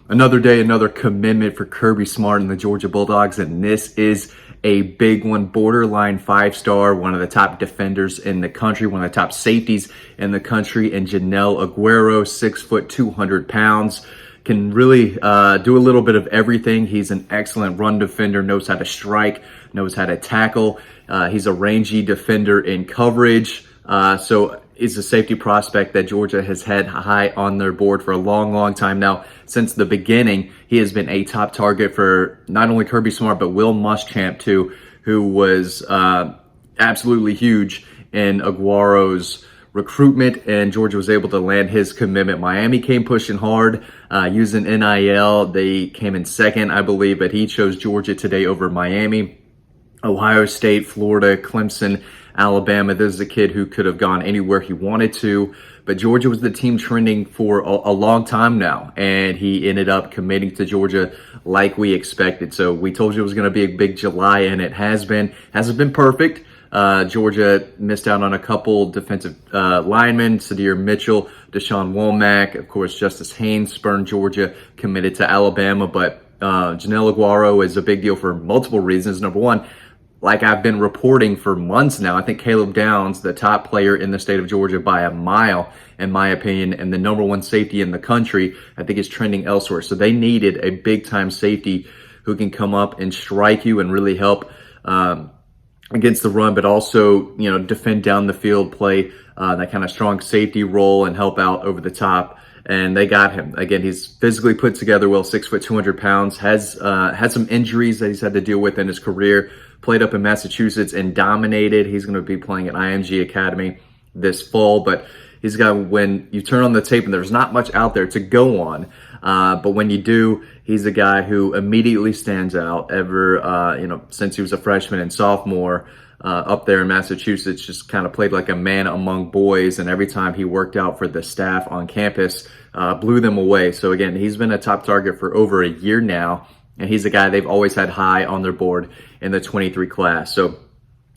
Another day, another commitment for Kirby Smart and the Georgia Bulldogs, and this is a big one. Borderline 5-star, one of the top defenders in the country, one of the top safeties in the country, and Joenel Aguero, 6 foot, 200 pounds, can really do a little bit of everything. He's an excellent run defender, knows how to strike, knows how to tackle. He's a rangy defender in coverage. So is a safety prospect that Georgia has had high on their board for a long, long time now. Since the beginning, he has been a top target for not only Kirby Smart, but Will Muschamp too, who was absolutely huge in Aguero's recruitment, and Georgia was able to land his commitment. Miami came pushing hard, using NIL. They came in second, I believe, but he chose Georgia today over Miami. Ohio State, Florida, Clemson, Alabama. This is a kid who could have gone anywhere he wanted to, but Georgia was the team trending for a long time now, and he ended up committing to Georgia like we expected. So we told you it was going to be a big July, and it has been. Hasn't been perfect. Georgia missed out on a couple defensive linemen, Sadir Mitchell, Deshaun Womack, of course, Justice Haynes spurned Georgia, committed to Alabama, but Joenel Aguero is a big deal for multiple reasons. Number one, like I've been reporting for months now, I think Caleb Downs, the top player in the state of Georgia by a mile, in my opinion, and the number one safety in the country, I think is trending elsewhere. So they needed a big-time safety who can come up and strike you and really help against the run, but also, defend down the field, play that kind of strong safety role and help out over the top. And they got him. Again, he's physically put together well, 6 foot, 200 pounds, has had some injuries that he's had to deal with in his career, played up in Massachusetts and dominated. He's going to be playing at IMG Academy this fall, but he's got, when you turn on the tape and there's not much out there to go on, but when you do, he's a guy who immediately stands out since he was a freshman and sophomore. Up there in Massachusetts, just kind of played like a man among boys, and every time he worked out for the staff on campus, blew them away. So again, he's been a top target for over a year now, and he's a guy they've always had high on their board in the 23 class. So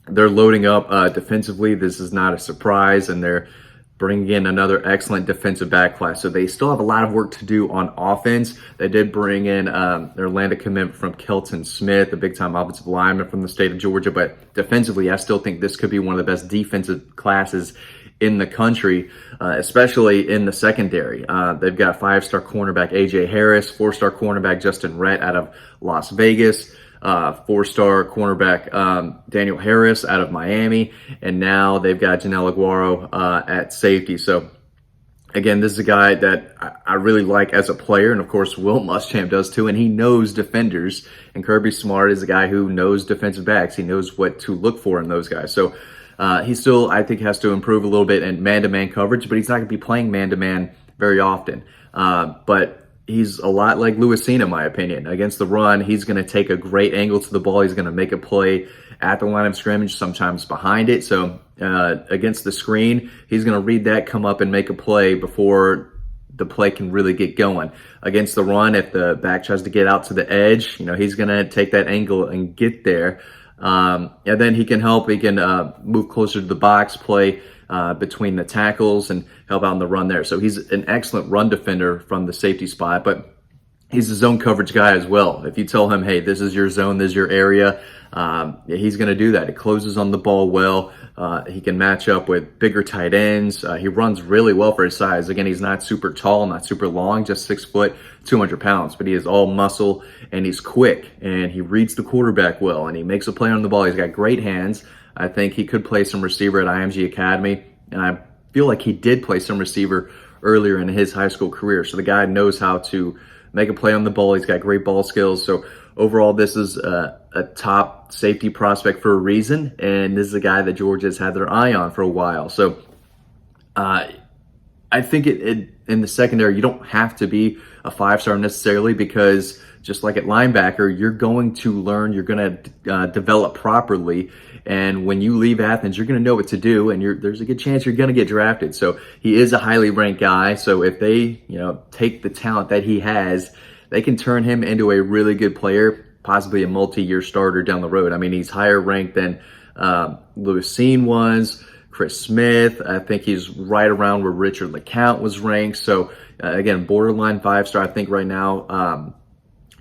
they're loading up defensively. This is not a surprise, and they're bringing in another excellent defensive back class. So they still have a lot of work to do on offense. They did bring in their landed commitment from Kelton Smith, a big-time offensive lineman from the state of Georgia. But defensively, I still think this could be one of the best defensive classes in the country, especially in the secondary. They've got 5-star cornerback A.J. Harris, 4-star cornerback Justin Rhett out of Las Vegas, 4-star cornerback Daniel Harris out of Miami, and now they've got Joenel Aguero at safety. So again, this is a guy that I really like as a player, and of course Will Muschamp does too, and he knows defenders, and Kirby Smart is a guy who knows defensive backs. He knows what to look for in those guys. So he still, I think, has to improve a little bit in man-to-man coverage, but he's not going to be playing man-to-man very often. But he's a lot like Lewisine, in my opinion. Against the run, he's going to take a great angle to the ball. He's going to make a play at the line of scrimmage, sometimes behind it. So against the screen, he's going to read that, come up and make a play before the play can really get going. Against the run, if the back tries to get out to the edge, he's going to take that angle and get there. And then he can help. He can move closer to the box, play between the tackles, and help out in the run there. So he's an excellent run defender from the safety spot, but he's a zone coverage guy as well. If you tell him, hey, this is your zone, this is your area, he's going to do that. He closes on the ball well. He can match up with bigger tight ends. He runs really well for his size. Again, he's not super tall, not super long, just 6 foot, 200 pounds, but he is all muscle, and he's quick, and he reads the quarterback well, and he makes a play on the ball. He's got great hands. I think he could play some receiver at IMG Academy, and I feel like he did play some receiver earlier in his high school career. So the guy knows how to make a play on the ball. He's got great ball skills. So overall, this is a top safety prospect for a reason, and this is a guy that Georgia's had their eye on for a while. So I think in the secondary, you don't have to be a 5-star necessarily, because just like at linebacker, you're going to learn, you're going to develop properly. And when you leave Athens, you're going to know what to do, and there's a good chance you're going to get drafted. So he is a highly ranked guy. So if they, take the talent that he has, they can turn him into a really good player, possibly a multi-year starter down the road. I mean, he's higher ranked than Lewisine was, Chris Smith. I think he's right around where Richard LeCount was ranked. So again, borderline 5-star. I think right now,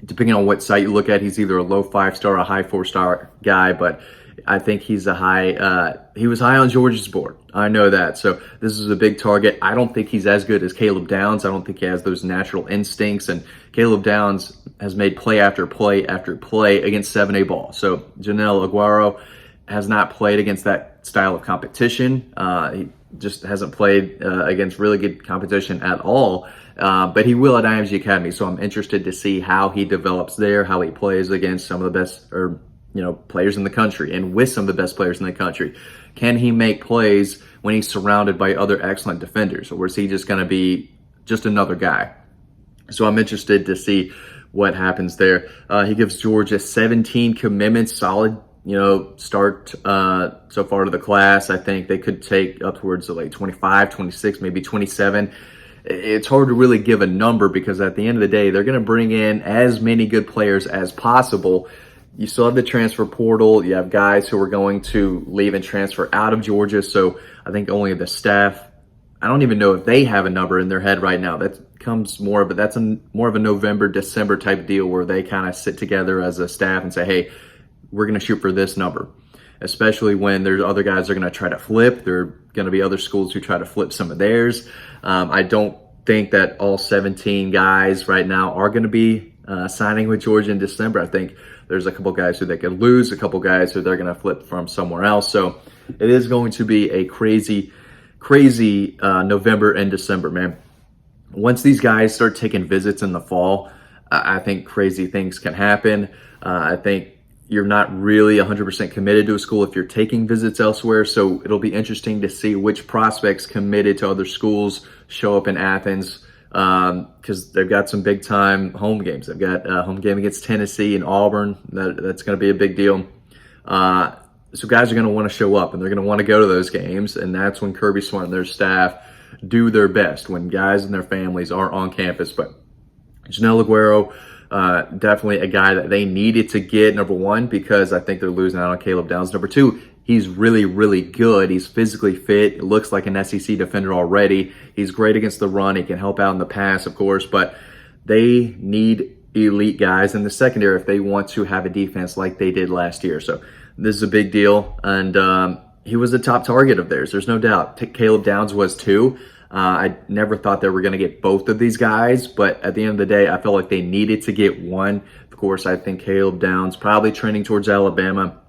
depending on what site you look at, he's either a low 5-star or a high 4-star guy, but I think he's a high, he was high on Georgia's board. I know that. So this is a big target. I don't think he's as good as Caleb Downs. I don't think he has those natural instincts. And Caleb Downs has made play after play after play against 7A ball. So Joenel Aguero has not played against that style of competition. He just hasn't played against really good competition at all. But he will at IMG Academy. So I'm interested to see how he develops there, how he plays against some of the best, or players in the country, and with some of the best players in the country. Can he make plays when he's surrounded by other excellent defenders, or is he just going to be just another guy? So I'm interested to see what happens there. He gives Georgia 17 commitments, solid, start so far to the class. I think they could take upwards of like 25, 26, maybe 27. It's hard to really give a number because at the end of the day, they're going to bring in as many good players as possible. You still have the transfer portal. You have guys who are going to leave and transfer out of Georgia. So I think only the staff, I don't even know if they have a number in their head right now. That comes more of more of a November, December type deal where they kind of sit together as a staff and say, hey, we're going to shoot for this number. Especially when there's other guys that are going to try to flip. There are going to be other schools who try to flip some of theirs. I don't think that all 17 guys right now are going to be signing with Georgia in December. I think there's a couple guys who they could lose, a couple guys who they're going to flip from somewhere else. So it is going to be a crazy November and December, man. Once these guys start taking visits in the fall, I think crazy things can happen. I think you're not really 100% committed to a school if you're taking visits elsewhere. So it'll be interesting to see which prospects committed to other schools show up in Athens, because they've got some big time home games. They've got a home game against Tennessee and Auburn. That's going to be a big deal. So guys are going to want to show up and they're going to want to go to those games. And that's when Kirby Smart and their staff do their best, when guys and their families are on campus. But Joenel Aguero, definitely a guy that they needed to get, number one, because I think they're losing out on Caleb Downs. Number two, he's really, really good. He's physically fit. It looks like an SEC defender already. He's great against the run. He can help out in the pass, of course, but they need elite guys in the secondary if they want to have a defense like they did last year. So this is a big deal, and he was a top target of theirs. There's no doubt. Caleb Downs was too. I never thought they were going to get both of these guys, but at the end of the day, I felt like they needed to get one. Of course, I think Caleb Downs probably trending towards Alabama.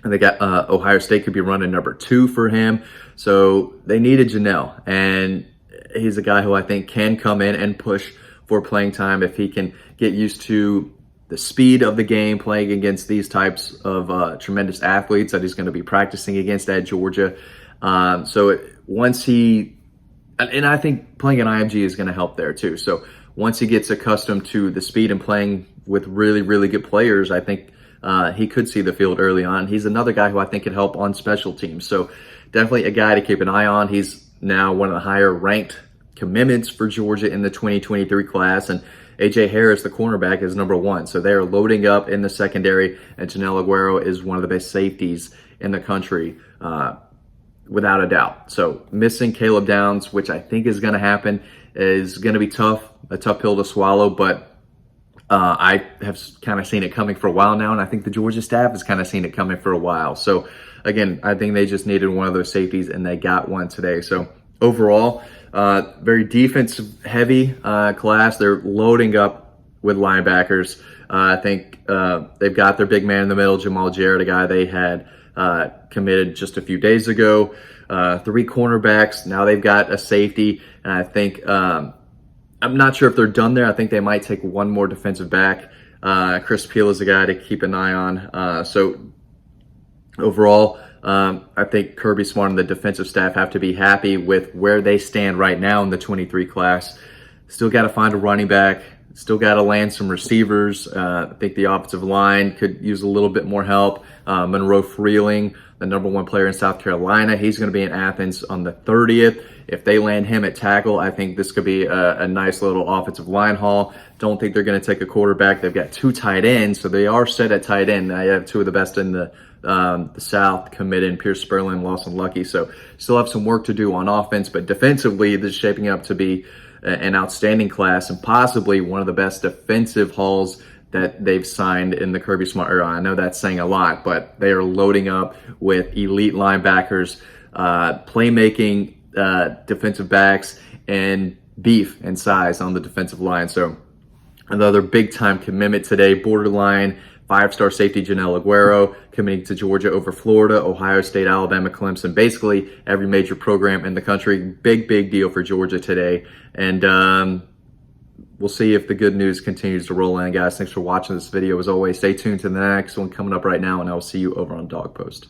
And they got Ohio State could be running number 2 for him. So they needed Joenel, and he's a guy who I think can come in and push for playing time if he can get used to the speed of the game, playing against these types of tremendous athletes that he's going to be practicing against at Georgia. So once he, and I think playing at IMG is going to help there too. So once he gets accustomed to the speed and playing with really, really good players, I think he could see the field early on. He's another guy who I think could help on special teams. So definitely a guy to keep an eye on. He's now one of the higher ranked commitments for Georgia in the 2023 class. And A.J. Harris, the cornerback, is number 1. So they are loading up in the secondary. And Joenel Aguero is one of the best safeties in the country, without a doubt. So missing Caleb Downs, which I think is going to happen, is going to be tough, a tough pill to swallow. But I have kind of seen it coming for a while now, and I think the Georgia staff has kind of seen it coming for a while. So, again, I think they just needed one of those safeties, and they got one today. So, overall, very defensive-heavy class. They're loading up with linebackers. I think they've got their big man in the middle, Jamal Jarrett, a guy they had committed just a few days ago. 3 cornerbacks. Now they've got a safety, and I think I'm not sure if they're done there. I think they might take one more defensive back. Chris Peel is a guy to keep an eye on. So overall, I think Kirby Smart and the defensive staff have to be happy with where they stand right now in the 23 class. Still got to find a running back. Still got to land some receivers. I think the offensive line could use a little bit more help. Monroe Freeling, the #1 player in South Carolina, he's going to be in Athens on the 30th. If they land him at tackle, I think this could be a nice little offensive line haul. Don't think they're going to take a quarterback. They've got 2 tight ends, so they are set at tight end. I have 2 of the best in the South committed, Pierce Sperling, Lawson Lucky. So still have some work to do on offense, but defensively, this is shaping up to be an outstanding class and possibly one of the best defensive hauls that they've signed in the Kirby Smart era. I know that's saying a lot, but they are loading up with elite linebackers, playmaking defensive backs, and beef and size on the defensive line. So another big-time commitment today, borderline 5-star safety Joenel Aguero committing to Georgia over Florida, Ohio State, Alabama, Clemson, basically every major program in the country. Big deal for Georgia today. And we'll see if the good news continues to roll in, guys. Thanks for watching this video. As always, stay tuned to the next one coming up right now, and I will see you over on Dog Post.